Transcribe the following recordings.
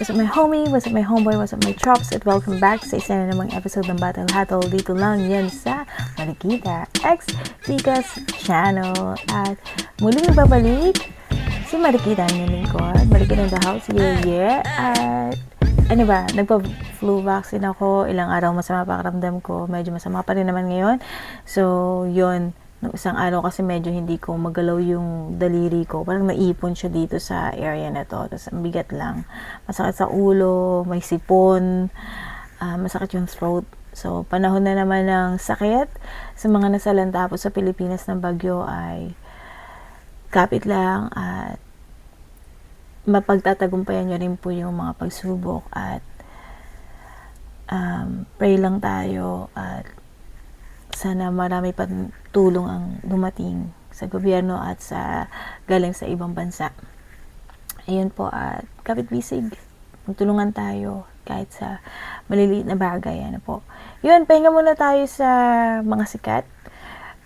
What's up my homie, what's up my homeboy, what's up my chops, at welcome back sa isa na namang episode ng Battle Hatol dito lang yan sa Marikita X Chicas Channel. At muling nagbabalik si Marikita ang yung lingkod, Marikita in the house, yeah. At ano ba, nagpa-flu vaccine ako, ilang araw masama pakiramdam ko, medyo masama pa rin naman ngayon. So yun, nung isang araw kasi medyo hindi ko magalaw yung daliri ko. Parang naipon siya dito sa area na to. Tapos ang bigat lang. Masakit sa ulo, may sipon, masakit yung throat. So panahon na naman ng sakit sa mga nasalanta po sa Pilipinas ng bagyo ay kapit lang at mapagtatagumpayan nyo rin po yung mga pagsubok at pray lang tayo at sana marami pa tulong ang dumating sa gobyerno at sa galing sa ibang bansa. Ayun po, at kapit-bisig, magtulungan tayo kahit sa maliliit na bagay. Ano po. Yun, pahinga muna tayo sa mga sikat.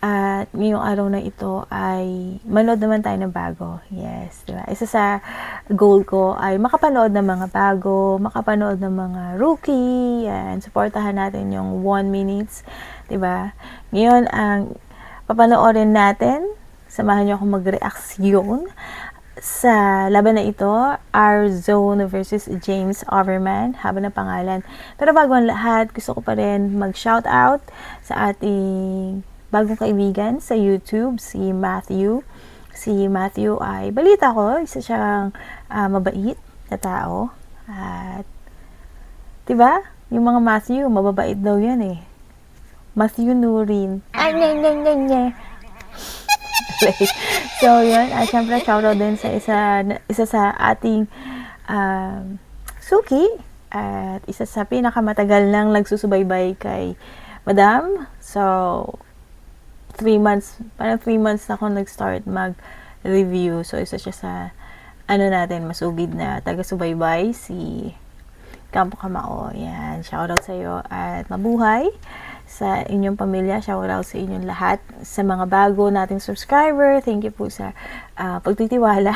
At ngayong araw na ito ay manood naman tayo ng bago. Yes, diba? Isa sa goal ko ay makapanood ng mga bago, makapanood ng mga rookie, and supportahan natin yung 1 minutes. Diba? Ngayon, ang papanoorin natin, samahan niyo akong magreaksyon sa laban na ito, R-Zone versus James Overman, haba ng pangalan. Pero bago ang lahat, gusto ko pa rin mag-shoutout sa ating bagong kaibigan sa YouTube, si Matthew. Si Matthew ay, balita ko, isa siyang mabait na tao. At, diba? Yung mga Matthew, mababait daw yan eh. Matthew Nurin. Ay, nye. So, yun. At syempre, shoutout din sa isa sa ating suki. At isa sa pinakamatagal nang nagsusubaybay kay Madam. So, 3 months na ako nag-start mag-review. So, isa siya sa, natin, masugid na taga-subaybay, si Campo Kamao. Yan, shoutout sa iyo at mabuhay sa inyong pamilya. Shoutout sa inyong lahat. Sa mga bago nating subscriber, thank you po sa pagtitiwala.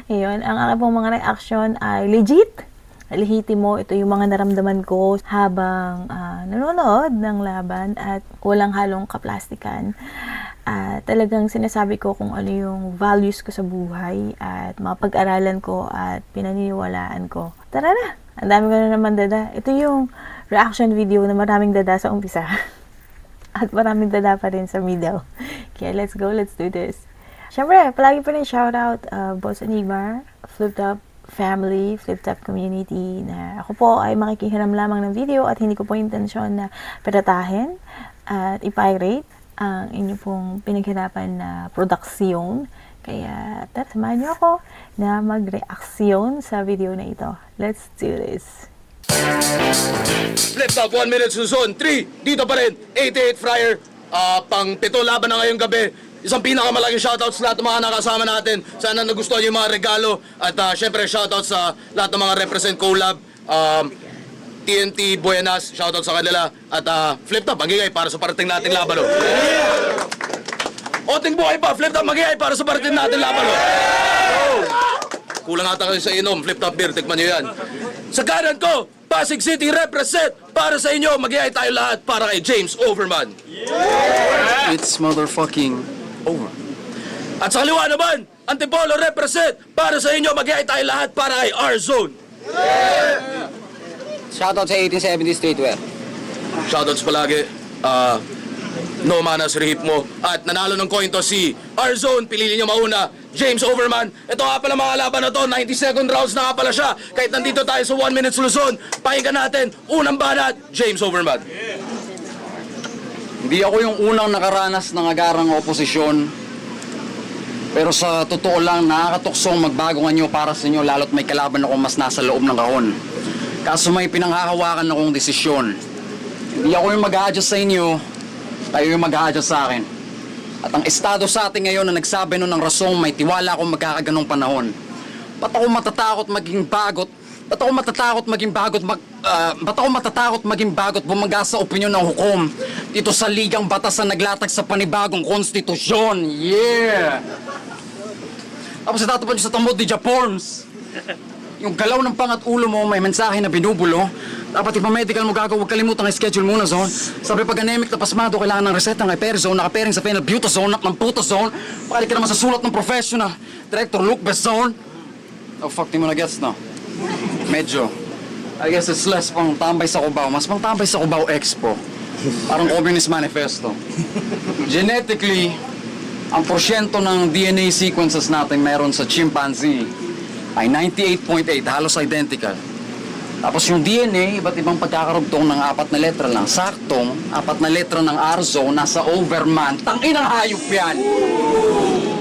Ngayon, ang aking pong mga reaction ay legit. Lehitimo, ito yung mga naramdaman ko habang nanonood ng laban at walang halong kaplastikan. Talagang sinasabi ko kung ano yung values ko sa buhay at mapag-aralan ko at pinaniniwalaan ko. Tara na! Ang dami ko na naman dada. Ito yung reaction video na maraming dada sa umpisa. At maraming dada pa rin sa middle. Kaya let's go, let's do this. Siyempre, palagi pa rin shoutout Boss Enigma, Flip Top family, Flip Top community, na ako po ay makikihiram lamang ng video at hindi ko po intensyon na piratahin at i-pirate ang inyo pong pinaghirapan na produksyon. Kaya tara, samahan niyo ako na mag-reaksyon sa video na ito. Let's do this. Flip Top 1 minute Luzon 3, dito pa rin 88 Fryer, pang 7 laban na ngayong gabi. Isang pinakamalaking shoutout sa lahat ng mga nakasama natin. Sana nagustuhan yung mga regalo. At syempre shoutout sa lahat ng mga represent collab. TNT Buenas, shoutout sa kanila. At Flip Top, magigay para sa parating nating laban. Oting buhay pa, Flip Top, magigay para sa parating nating laban. Kulang ata kayo sa inom, Flip Top beer, tikman nyo yan. Sa kanan ko, Pasig City represent para sa inyo. Magigay tayo lahat para kay James Overman. It's motherfucking over. At sa kaliwa naman, Antipolo represent para sa inyo. Mag-iay tayo lahat para kay R-Zone. Shoutout sa 1870 Streetwear. Shoutouts palagi. No manas rehip mo. At nanalo ng coin to si R-Zone. Pilili nyo mauna, James Overman. Ito nga pala mga laban na to. 92nd rounds na nga pala siya. Kahit nandito tayo sa 1 minute Luzon, pakinggan natin. Unang banat, James Overman. Hindi ako yung unang nakaranas ng agarang oposisyon. Pero sa totoo lang, nakakatuksong magbago nga nyo para sa inyo, lalo't may kalaban ako mas nasa loob ng kahon. Kaso may pinanghahawakan akong desisyon. Hindi ako yung mag-a-adjust sa inyo, tayo yung mag-a-adjust sa akin. At ang estado sa atin ngayon na nagsabi nun ng rasong may tiwala akong magkakaganong panahon. Ba't ako matatakot maging bagot? Ba't ako matatakot maging bagot bumaga sa opinyon ng hukom dito sa ligang batas na naglatag sa panibagong konstitusyon? Yeah! Tapos itatupad nyo sa tamod ni Japorms. Yung galaw ng pangat ulo mo, may mensahe na binubulo. Dapat ipa-medical mo gago, huwag kalimutang i-schedule muna, Zone. Sabi pag anemic na pasmado, kailangan ng reseta ng Hyperzone, nakapairing sa phenylbutazone, ng putazone. Pakalik ka naman sa sulat ng professional. Director Luke Besson. Oh, fuck, di mo na gets, no? Medyo. I guess it's less pang tambay sa Cubao. Mas pang tambay sa Cubao Expo. Parang Communist Manifesto. Genetically, ang porsyento ng DNA sequences natin meron sa chimpanzee ay 98.8, halos identical. Tapos yung DNA, iba't ibang pagkakarugtong ng 4 na letra lang. Saktong 4 na letra ng Arzone nasa Overman. Tangin ang hayop yan!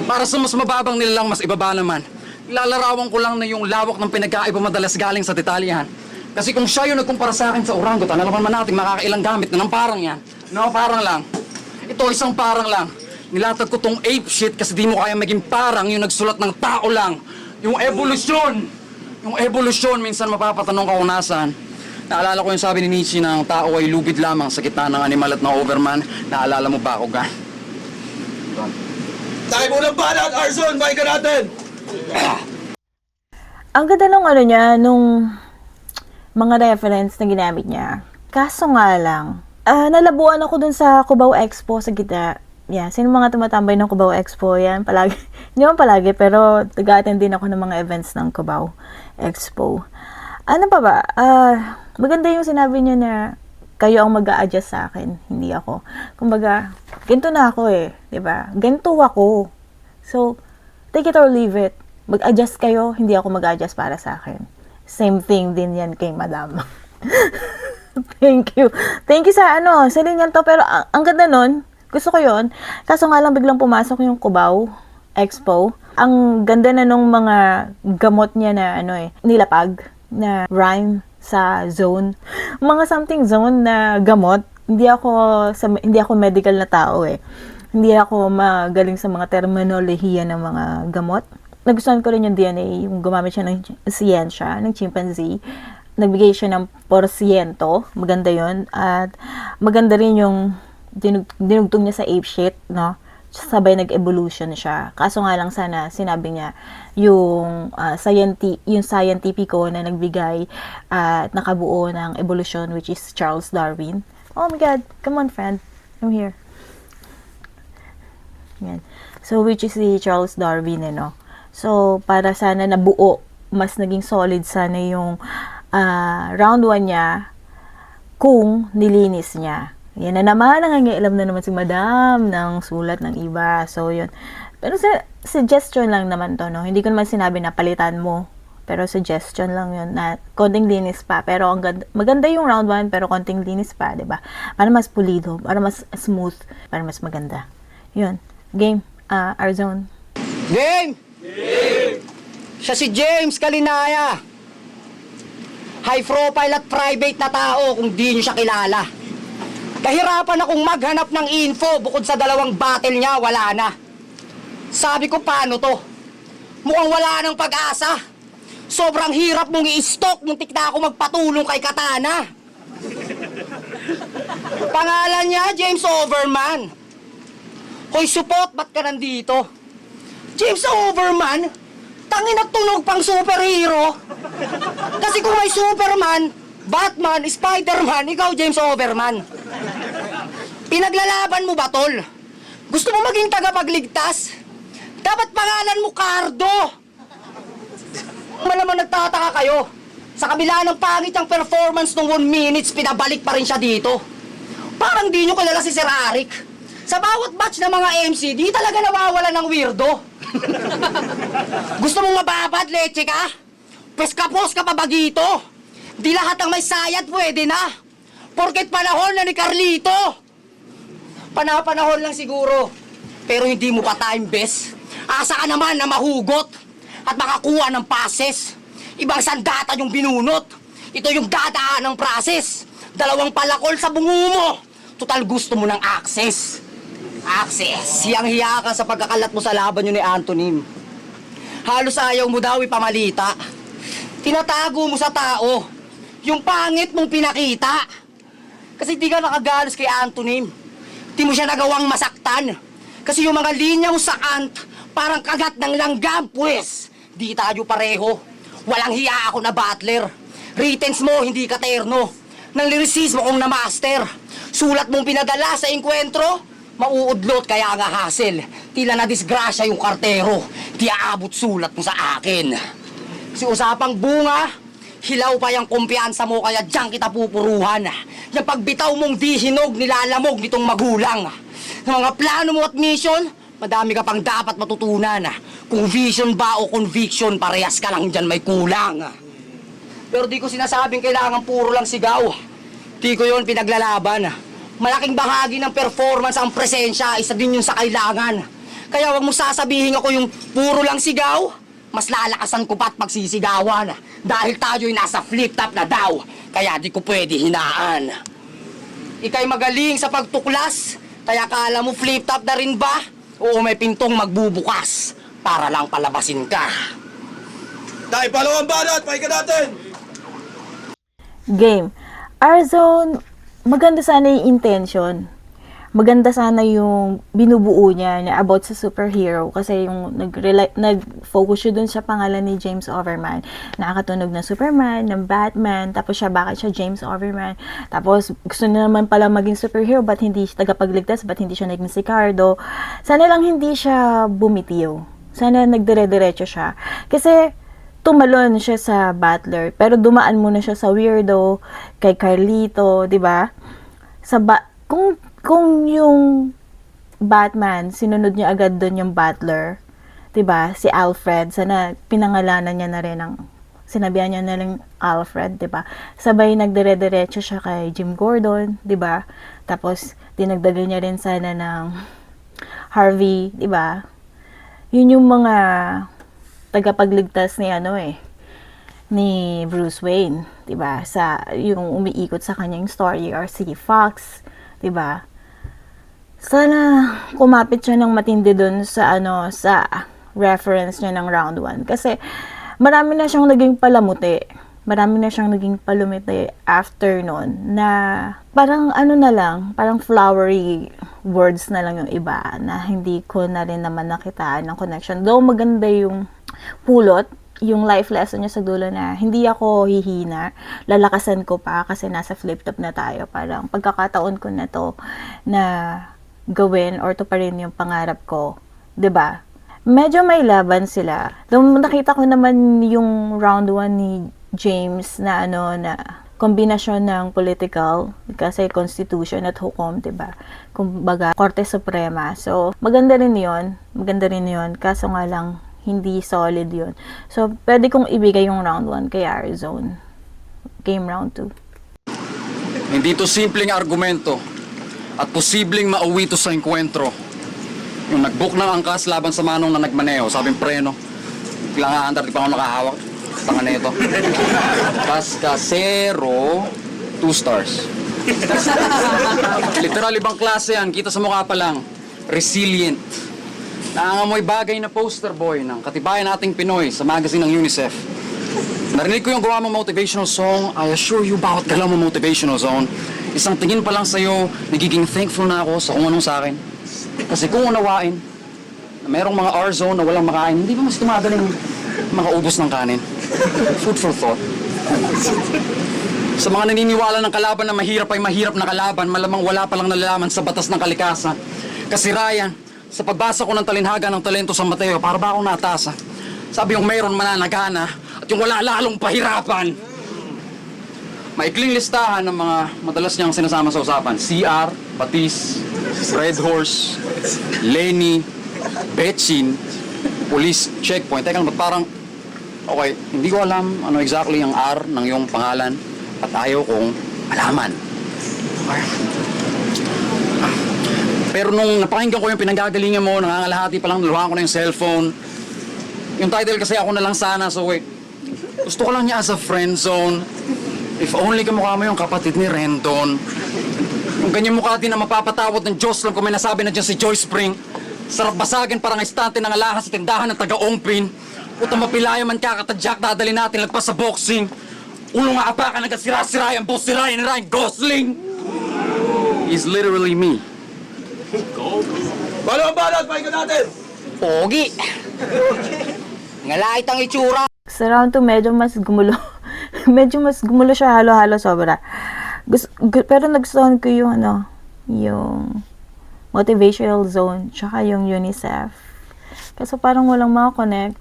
Para sa mas mababang nilalang, mas ibaba naman. Ilalarawan ko lang na yung lawak ng pinagkaiba madalas galing sa detalyahan. Kasi kung siya yung nagkumpara sa akin sa orangutan, alam naman natin makakailang gamit na ng parang yan. No, parang lang. Ito, isang parang lang. Nilatag ko tong ape shit kasi di mo kaya maging parang yung nagsulat ng tao lang. Yung evolusyon! Yung evolusyon, minsan mapapatanong ka kung nasaan. Naalala ko yung sabi ni Nietzsche na ang tao ay lubid lamang sa gitna ng animal at ng Overman. Naalala mo ba ako, Gan? Tayo munang balat, Arzon! Bye ka natin! Ang ganda nung ano niya, nung mga reference na ginamit niya. Kaso nga lang, nalabuan ako dun sa Cubao Expo sa gitna. Yeah, sino mga tumatambay ng Cubao Expo yan? Palagi, hindi naman palagi, pero nag-attend din ako ng mga events ng Cubao Expo. Ano pa ba? Maganda yung sinabi niya na kayo ang mag-a-adjust sa akin, hindi ako. Kumbaga, ganito na ako eh, 'di ba? Ganito ako. So, take it or leave it. Mag-adjust kayo, hindi ako mag-adjust para sa akin. Same thing din yan kay Madam. Thank you. Thank you sa sa linyan to, pero ang ganda nun. Gusto ko yon. Kaso nga lang biglang pumasok yung Cubao Expo. Ang ganda na nung mga gamot niya na nilapag na rhyme sa zone. Mga something zone na gamot. Hindi ako medical na tao eh. Hindi ako magaling sa mga terminolohiya ng mga gamot. Nagustuhan ko rin yung DNA, yung gumamit siya ng siyensya, ng chimpanzee. Nagbigay siya ng porsyento. Maganda yon. At maganda rin yung dinugtong niya sa ape shit, no? Sabay nag-evolution siya. Kaso nga lang sana, sinabi niya, yung scientifico na nagbigay at nakabuo ng evolution, which is Charles Darwin. Oh my God, come on friend, I'm here. Yan. So, which is si Charles Darwin, no? So, para sana nabuo, mas naging solid sana yung round 1 niya kung nilinis niya. Yan na naman, nangangialam na naman si Madam ng sulat ng iba. So, yun. Pero suggestion lang naman to, no? Hindi ko naman sinabi na palitan mo. Pero suggestion lang yun na konting linis pa. Pero maganda yung round 1, pero konting linis pa, 'di ba? Para mas pulido, para mas smooth, para mas maganda. Yun. Game. Arzone. Game! Siya si James Kalinaya. High profile at private na tao kung di nyo siya kilala. Kahirapan akong maghanap ng info bukod sa 2 battle niya, wala na. Sabi ko, paano to? Mukhang wala ng pag-asa. Sobrang hirap mong i-stalk nung tikna ako magpatulong kay Katana. Pangalan niya, James Overman. Hoy, support, ba't ka nandito? James Overman? Tangin at tunog pang superhero. Kasi kung may Superman, Batman, Spider-Man, ikaw James Overman. Pinaglalaban mo ba, tol? Gusto mo maging tagapagligtas? Dapat pangalan mo Cardo. Malamang nagtataka kayo. Sa kabila ng pangit ang performance ng 1 minutes, pinabalik pa rin siya dito. Parang di nyo kilala si Sir Arik. Sa bawat batch ng mga MC, di talaga nawawala ng weirdo. Gusto mong mababad, leche ka? Pwes kapos ka pa ba dito? Di lahat ng may sayad pwede na. Porket panahon na ni Carlito. Panahon lang siguro. Pero hindi mo pa time best. Asa ka naman na mahugot at makakuha ng passes. Ibang sandata yung binunot. Ito yung dadaan ng process. 2 palakol sa bungo mo. Total gusto mo ng access. Access. Hiyang-hiya ka sa pagkakalat mo sa laban nyo ni Antonym. Halos ayaw mo daw ipamalita. Tinatago mo sa tao yung pangit mong pinakita. Kasi di ka nakagalos kay Antonym. Di mo siya nagawang masaktan. Kasi yung mga linya mo sa ant, parang kagat ng langgam, pues. Di tayo pareho. Walang hiya ako na butler. Writtens mo, hindi ka terno. Nang lyricismo kong na-master. Sulat mong pinadala sa enkwentro, mauudlot kaya nga hassle. Tila na disgrasya yung kartero. Di aabot sulat mo sa akin. Si usapang bunga, hilaw pa yung kumpiyansa mo kaya diyan kita pupuruhan. Yung pagbitaw mong di hinog, nilalamog nitong magulang. Sa mga plano mo at mission, madami ka pang dapat matutunan. Kung vision ba o conviction, parehas ka lang dyan may kulang. Pero di ko sinasabing kailangan puro lang sigaw. Di ko yon pinaglalaban. Malaking bahagi ng performance ang presensya, isa din yun sa kailangan. Kaya wag mo sasabihin ako yung puro lang sigaw. Mas lalakasan ko pa't magsisigawan. Dahil tayo'y nasa flip-top na daw. Kaya di ko pwede hinaan. Ika'y magaling sa pagtuklas. Kaya kala mo flip-top na rin ba? Oo, may pintong magbubukas. Para lang palabasin ka. Dahil palawang banat, pahinga natin! Game. R-Zone, maganda sana yung intention. Maganda sana yung binubuo niya na about sa superhero kasi yung nag-focus siya dun sa pangalan ni James Overman. Nakakatunog ng Superman, ng Batman, tapos siya bakit siya James Overman. Tapos gusto na naman pala maging superhero, ba't hindi siya tagapagligtas, ba't hindi siya naging Sicardo. Sana lang hindi siya bumitiw. Sana nagdire-diretso siya. Kasi tumalon siya sa Butler, pero dumaan muna siya sa Weirdo, kay Carlito, 'di ba? Kung yung Batman, sinunod niya agad doon yung Butler, 'di ba? Si Alfred, sana pinangalanan niya na rin sinabihan niya na rin Alfred, 'di ba? Sabay nagdire-diretso siya kay Jim Gordon, 'di ba? Tapos dinagdagan niya rin sana ng Harvey, 'di ba? Yun yung mga tagapagligtas ni Bruce Wayne, 'di ba? Sa yung umiikot sa kanyang story or si Fox, 'di ba? Sana kumapit siya ng matindi doon sa sa reference niya ng round 1 kasi marami na siyang naging palamuti. Marami na siyang naging palumite after nun na parang parang flowery words na lang yung iba na hindi ko na rin naman nakitaan ng connection. Though maganda yung pulot, yung life lesson niya sa dulo na hindi ako hihina, lalakasan ko pa kasi nasa flip-top na tayo. Parang pagkakataon ko na to na gawin or to pa rin yung pangarap ko. 'Di ba? Medyo may laban sila. Though nakita ko naman yung round 1 ni James na na kombinasyon ng political kasi constitution at hukom, 'di ba? Kumbaga, Korte Suprema. So, maganda rin 'yon. Kaso nga lang hindi solid 'yon. So, pwede kong ibigay yung round 1 kay R-Zone. Game round 2. Hindi to simpleng argumento at posibleng mauwi to sa enkwentro. Yung nag-book ng angkas laban sa manong na nagmaneho, sabing preno. Biglang aandar, di pa ako nakahawak. Tanga na ito. Kaskasero, 2 stars. Literal, ibang klase yan. Kita sa mukha pa lang. Resilient. Nangangamoy bagay na poster boy ng katibayan nating Pinoy sa magazine ng UNICEF. Narinig ko yung gawa mong motivational song. I assure you, bawat galaw mo motivational zone. Isang tingin pa lang sa'yo, nagiging thankful na ako sa kung anong sa akin. Kasi kung unawain, na merong mga R-zone na walang makain, hindi ba mas tumagaling makaubos ng kanin? Food for thought. Sa mga naniniwala ng kalaban na mahirap ay mahirap na kalaban, malamang wala palang nalalaman sa batas ng kalikasan. Kasi Ryan, sa pagbasa ko ng talinhaga ng talento sa Mateo, para ba akong natasa? Sabi yung mayroon mananagana at yung wala lalong pahirapan. Maikling listahan ng mga madalas niyang sinasama sa usapan. CR, Batis, Red Horse, Lenny, Betchin, Police Checkpoint. Teka lang, ba't parang, okay, hindi ko alam ano exactly ang R ng iyong pangalan at ayaw kong malaman. Okay. Pero nung napakinggan ko yung pinanggagalingan mo, nangangalahati pa lang, naluhaan ko na yung cellphone. Yung title kasi ako na lang sana, so wait. Gusto ko lang niya as a friend zone. If only kamukha mo yung kapatid ni Renton. Yung ganyan mukha din na mapapatawad ng Diyos lang kung may nasabi na dyan si Joyce Spring. Sarap basagin parang estante ng alahas sa tindahan ng taga-Ongpin. Puta mapilaya man kakatadyak, dadali natin lagpas sa boxing. Ulo nga apakan nagasira-sira yung boss si Ryan and Ryan Gosling. He's literally me. Balong balot, pahinga natin! Pogi! Ngalait ang itsura. Sa round 2, medyo mas gumulo. Medyo mas gumulo siya, halo-halo sobra. Pero nagustuhan ko yung yung motivational zone, tsaka yung UNICEF. Kasi parang walang makakonect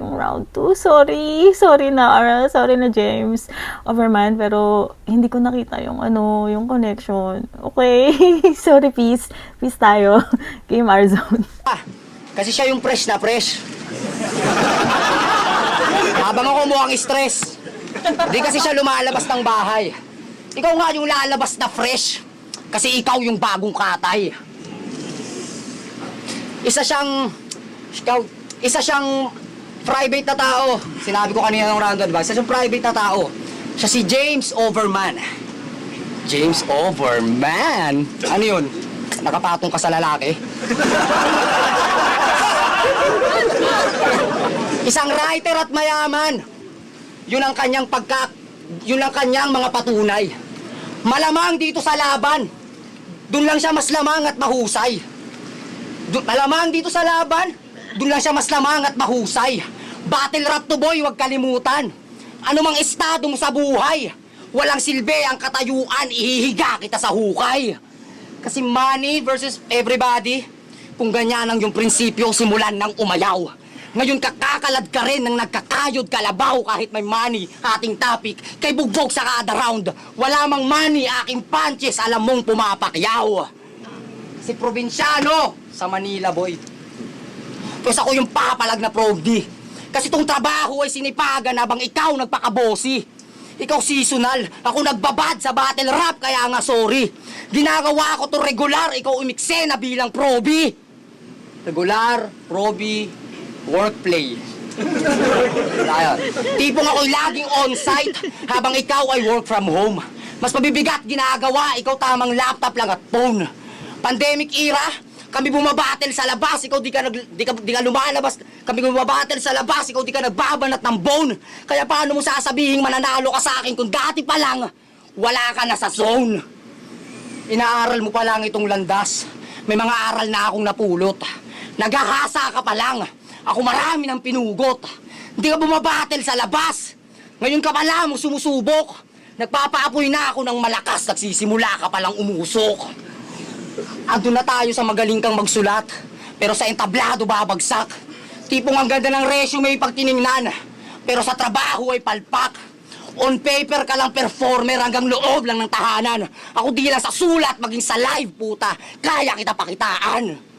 yung round 2. Sorry na James Overman, pero hindi ko nakita yung yung connection. Okay, sorry, peace tayo. Game R-Zone. Kasi siya yung fresh na fresh. Habang ako mukhang stress, di kasi siya lumalabas ng bahay. Ikaw nga yung lalabas na fresh. Kasi ikaw yung bagong katay. Isa siyang private na tao. Sinabi ko kanina ng round 1, diba? Isa siyang private na tao. Siya si James Overman. James Overman? Ano yun? Nakapatong ka sa lalaki? Isang writer at mayaman. Yun ang kanyang mga patunay. Malamang dito sa laban, dun lang siya mas lamang at mahusay. Battle rap to boy, huwag kalimutan. Ano mang estado mo sa buhay, walang silbi ang katayuan, ihihiga kita sa hukay. Kasi money versus everybody, kung ganyan ang yung prinsipyo simulan ng umayaw. Ngayon kakakalad ka rin ng nagkakayod kalabaw kahit may money, ating topic, kay bugbog sa kada round. Wala mang money, aking punches, alam mong pumapakyaw. Si probinsyano sa Manila, boy. Pues ako yung papalag na probdi. Kasi tong trabaho ay sinipagan habang ikaw nagpakabosi. Ikaw seasonal, ako nagbabad sa battle rap, kaya nga sorry. Ginagawa ko to regular, ikaw umiksena bilang probi. Regular, probi, workplay. Ayun. Tipong ako'y laging on-site habang ikaw ay work from home. Mas mabibigat ginagawa, ikaw tamang laptop lang at phone. Pandemic era, kami bumabattle sa labas, ikaw di ka lumalabas. Kami bumabattle sa labas, ikaw di ka nagbabanat ng bone. Kaya paano mo sasabihing mananalo ka sa akin kung dati pa lang wala ka na sa zone? Inaaral mo pa lang itong landas. May mga aral na akong napulot. Naghahasa ka pa lang. Ako marami ng pinugot. Hindi ka bumabattle sa labas. Ngayon ka pa lang sumusubok. Nagpapaapoy na ako ng malakas. Nagsisimula ka palang umusok. Andun na tayo sa magaling kang magsulat. Pero sa entablado babagsak. Tipong ang ganda ng resume pag tiningnan. Pero sa trabaho ay palpak. On paper ka lang performer hanggang loob lang ng tahanan. Ako di lang sa sulat, maging sa live, puta. Kaya kita pakitaan.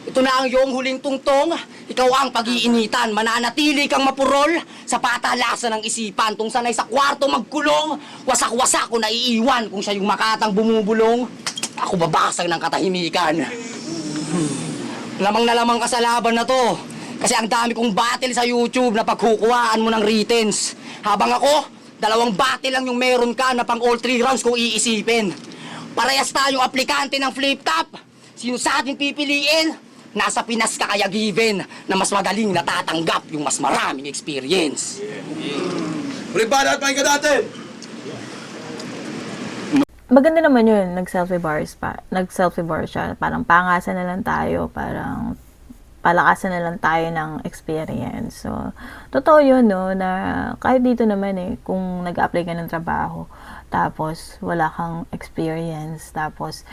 Ito na ang iyong huling tungtong. Ikaw ang pag-iinitan. Mananatili kang mapurol sa patalasan ng isipan. Tung sanay sa kwarto magkulong, wasak-wasak ko naiiwan kung siya yung makatang bumubulong. Ako babasag ng katahimikan. Lamang na lamang ka sa laban na to. Kasi ang dami kong battle sa YouTube na pagkukuhaan mo ng returns. Habang ako, 2 battle lang yung meron ka na pang all 3 rounds kung iisipin. Parehas tayong aplikante ng flip top. Sino sa ating pipiliin? Nasa Pinas ka kaya given na mas magaling natatanggap yung mas maraming experience. Ulit ba natin pakinggan natin? Maganda naman yun, nag-selfie bar siya. Parang pangasan na lang tayo, parang palakasan na lang tayo ng experience. So, totoo yun, no, na kahit dito naman kung nag-apply ka ng trabaho, tapos wala kang experience, tapos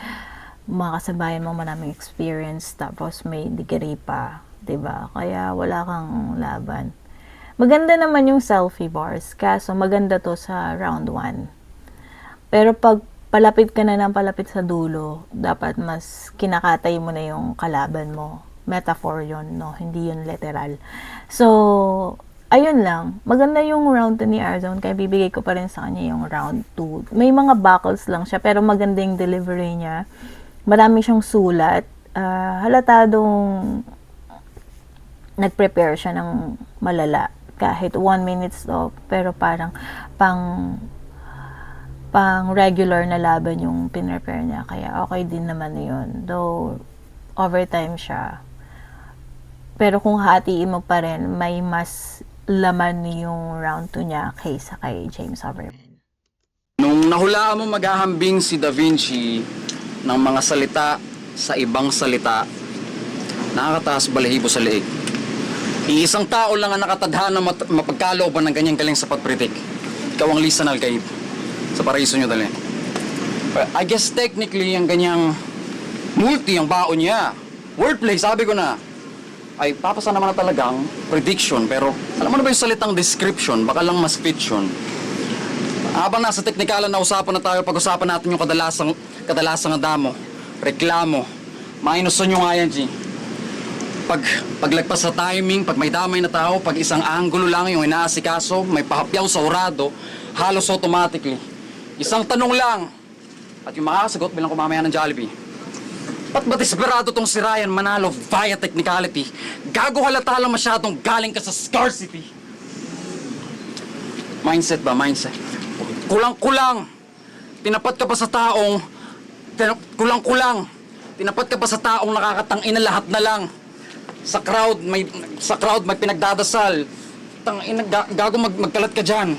makakasabayan mo maraming experience, tapos may degree pa, 'di ba? Kaya wala kang laban. Maganda naman yung selfie bars, kaso maganda to sa round 1. Pero pag palapit ka na ng palapit sa dulo, dapat mas kinakatay mo na yung kalaban mo. Metaphor yon, no? Hindi yun literal. So, ayun lang. Maganda yung round 2 ni R-Zone, kaya bibigay ko pa rin sa kanya yung round 2. May mga buckles lang siya, pero maganda yung delivery niya. Marami siyang sulat. Halatadong nag-prepare siya ng malala. Kahit 1 minute stop, pero parang pang regular na laban yung pinrepare niya. Kaya okay din naman yun. Though, overtime siya. Pero kung hatiin mo pa rin, may mas laman yung round 2 niya kaysa kay James Overman. Nung nahulaan mo maghahambing si Da Vinci ng mga salita sa ibang salita, nakakataas balahibo sa leeg. Iisang tao lang ang nakatadhana mapagkalooban ng ganyang galing sa pagpredict. Ikaw ang Lisa Nalgaib. Sa paraiso nyo dali. I guess technically ang ganyang multi ang baon niya. Wordplay, sabi ko na. Ay, papasa naman na talagang prediction. Pero alam mo na ba yung salitang description? Baka lang mas fiction. Habang nasa teknikalan na usapan na tayo, pag-usapan natin yung kadalasang damo, reklamo. Minuson nyo nga yan, G. Paglagpas sa timing, pag may damay na tao, pag isang angulo lang yung inaasikaso, may pahapyaw sa urado, halos automatically. Isang tanong lang, at yung makakasagot bilang kumamaya ng Jollibee. Ba't ba desperado tong si Ryan manalo via technicality? Gago halata lang masyadong galing ka sa scarcity. Mindset ba? Mindset. Kulang-kulang. Tinapat ka pa sa taong... Kulang-kulang. Tinapat ka pa sa taong nakakatangin na lahat na lang. Sa crowd may pinagdadasal. Tangina, gago magkalat ka diyan.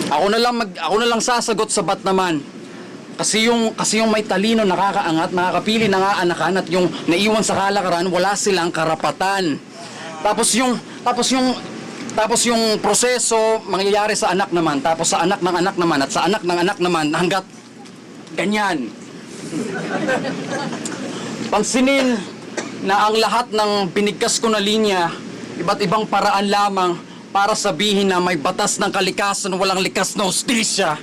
Ako na lang sasagot sa bat naman. Kasi yung may talino nakakaangat, nakakapili na nga anakan at yung naiwan sa kalakaran, wala silang karapatan. Tapos yung proseso mangyayari sa anak naman, tapos sa anak ng anak naman at sa anak ng anak naman hanggat ganyan. Pansinin na ang lahat ng binigkas ko na linya, iba't ibang paraan lamang para sabihin na may batas ng kalikasan, walang likas na hustisya.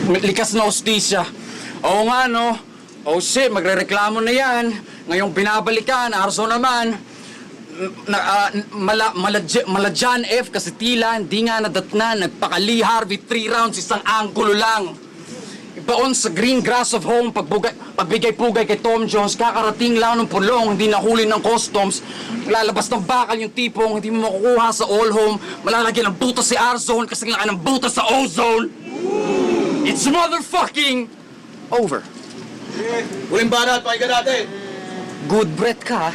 Likas na hustisya. Oo nga, no? Oh shit, magrereklamo na yan. Ngayong binabalikan, Arzo naman, mala John F. kasi tila, hindi nga nadatna, nagpakali Harvey 3 rounds, isang anggulo lang. Ibaon sa green grass of home, pagbigay-pugay kay Tom Jones, kakarating lang ng pulong, hindi nahuli ng customs, lalabas ng bakal yung tipong, hindi mo makukuha sa all home, malalagyan ng butas si R-Zone kasi nga ng butas sa ozone. It's motherfucking over. Huling banat, pakinggan natin. Good breath ka, ha?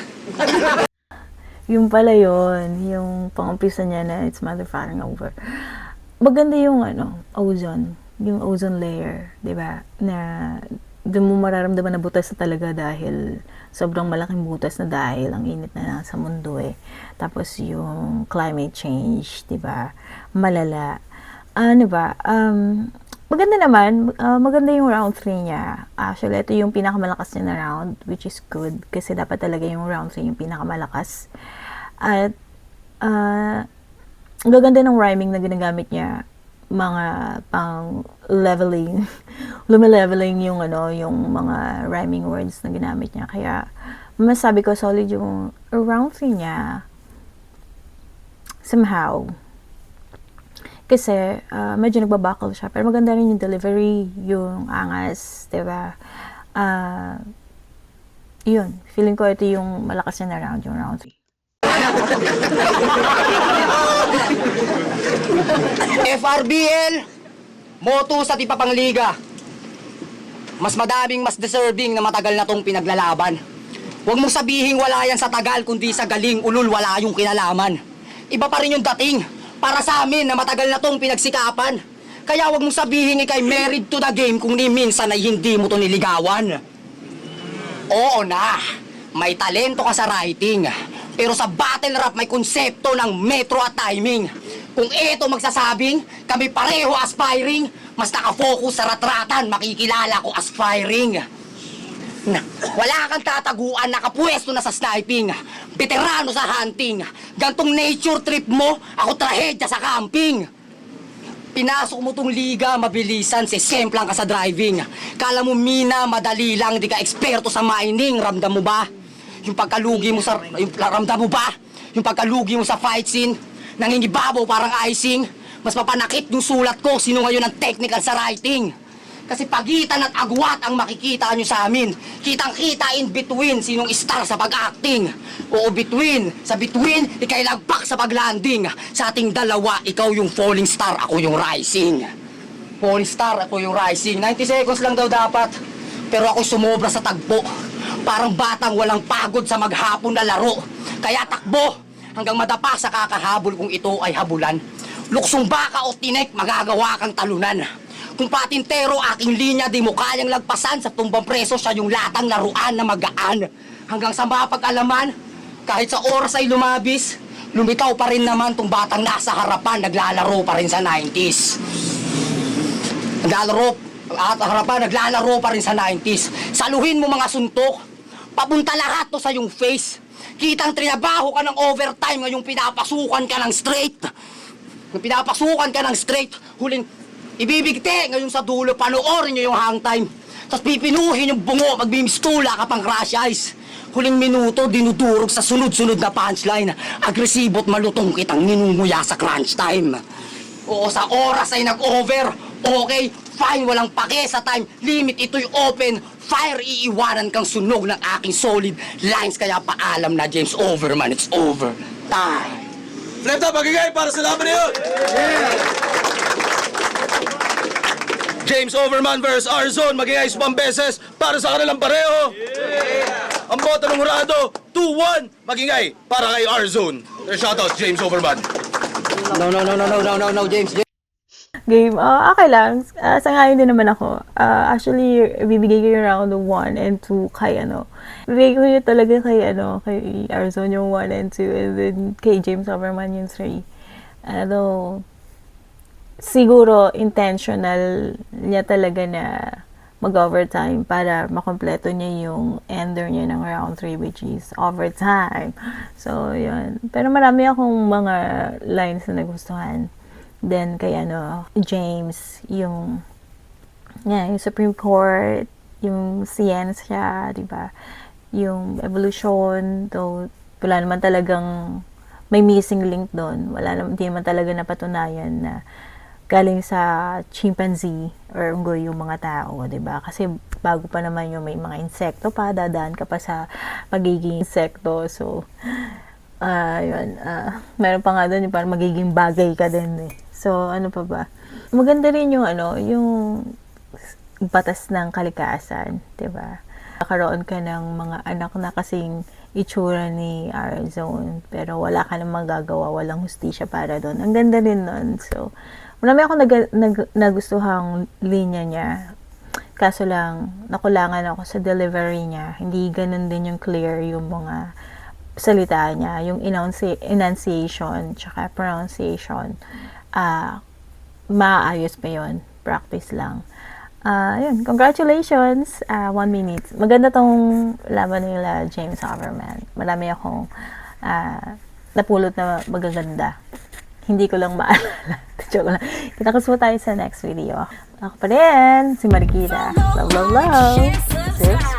Yung pala yun, yung pang-umpisa niya na it's motherfucking over. Maganda yung ozone. Yung ozone layer, di ba? Na doon mo mararamdaman na butas na talaga dahil sobrang malaking butas na dahil ang init na sa mundo eh. Tapos yung climate change, di ba? Malala. Ano ba? Maganda naman. Maganda yung round 3 niya. Actually, ito yung pinakamalakas niya na round, which is good. Kasi dapat talaga yung round 3 yung pinakamalakas. At ang gaganda ng rhyming na ginagamit niya, mga pang leveling lumileveling yung yung mga rhyming words na ginamit niya, kaya masabi ko solid yung round 3 niya somehow, kasi medyo nagbabakal siya pero maganda rin yung delivery, yung angas, diba? Yun, feeling ko ito yung malakas niya na round, yung round 3. FRBL, moto sa tipa pang liga. Mas madaming mas deserving na matagal na tong pinaglalaban. Huwag mong sabihin wala yan sa tagal, kundi sa galing ulul wala yung kinalaman. Iba pa rin yung dating para sa amin na matagal na tong pinagsikapan. Kaya huwag mong sabihin ikay married to the game kung ni minsan ay hindi mo to niligawan. Oo na, may talento ka sa writing. Pero sa battle rap may konsepto ng metro at timing. Kung ito magsasabing, kami pareho aspiring, mas nakafocus sa ratratan, makikilala ko aspiring. Wala kang tataguan, nakapwesto na sa sniping, veterano sa hunting. Gantong nature trip mo, ako trahedya sa camping. Pinasok mo tong liga, mabilisan, sisemplang ka sa driving. Kala mo mina, madali lang, di ka eksperto sa mining, ramdam mo ba? Yung pagkalugi mo sa... ramdam mo ba? Yung pagkalugi mo sa fight scene, nangingibabaw parang icing. Mas mapanakit yung sulat ko, sino ngayon ang technical sa writing. Kasi pagitan at agwat ang makikita nyo sa amin. Kitang-kita in between, sinong star sa pag-acting. Oo, between. Sa between, ikay lagpak sa pag-landing. Sa ating dalawa, ikaw yung falling star, ako yung rising. Falling star, ako yung rising. 90 seconds lang daw dapat. Pero ako sumobra sa tagpo. Parang batang walang pagod sa maghapon na laro. Kaya takbo hanggang madapa sa kakahabol kung ito ay habulan. Luksong baka o tinek, magagawa kang talunan. Kung patintero aking linya, di mo kayang lagpasan sa tumbang preso, siya yung latang laruan na magaan. Hanggang sa mapag-alaman, kahit sa oras ay lumabis, lumitaw pa rin naman tong batang nasa harapan, naglalaro pa rin sa 90s. Naglalaro pa rin sa 90s. Saluhin mo mga suntok, papunta lahat to sa yung face. Kitang trinabaho ka ng overtime, ngayong pinapasukan ka ng straight. Nung pinapasukan ka ng straight, huling ibibigti ngayon sa dulo, panoorin nyo yung hang time. Tapos pipinuhin yung bungo, magbimistula ka pang crash ice. Huling minuto, dinudurog sa sunod-sunod na punchline. Agresibo't malutong kitang ninunguya sa crunch time. Oo, sa oras ay nag-over. Okay, fine, walang pake sa time. Limit ito'y open. Fire, iiwanan kang sunog ng aking solid lines. Kaya paalam na, James Overman, it's over. Time. Flip top, magigay para sa laban na yun! James Overman vs. R-Zone, magigay pang beses para sa kanilang pareho. Ang boto ng hurado, 2-1, magingay para kay R-Zone. Shoutout, James Overman. No, James. Game, okay lang. Sangayon din naman ako. Actually, bibigay ko yung round 1 and 2 kay bibigay ko yun talaga kay Arzon yung 1 and 2 and then kay James Overman yung 3. Siguro intentional niya talaga na mag-overtime para makompleto niya yung ender niya ng round 3 which is overtime. So, yun. Pero marami akong mga lines na nagustuhan. Then, kay James, yung Supreme Court, yung siyensya, diba? Yung evolution, though, wala naman talagang may missing link doon. Hindi naman talaga napatunayan na galing sa chimpanzee or unggoy yung mga tao, diba? Kasi bago pa naman yung may mga insekto pa, dadaan ka pa sa magiging insekto. So, meron pa nga doon yung parang magiging bagay ka din eh. So, ano pa ba? Maganda rin yung yung batas ng kalikasan, 'di ba? Nakaroon ka ng mga anak na kasing itsura ni R-Zone, pero wala ka nang magagawa, walang hustisya para doon. Ang ganda rin nun. So, marami akong nagustuhang linya niya. Kaso lang, nakulangan ako sa delivery niya. Hindi ganun din yung clear yung mga salita niya, yung enunciation, tsaka pronunciation. Maayos pa yun. Practice lang. Yun, congratulations. 1 minute. Maganda tong laban nila James Overman. Marami akong napulot na magaganda. Hindi ko lang maalala. Joke lang. Kita-kits mo tayo sa next video. Ako pa rin, si Marikita. Love, love, love. 6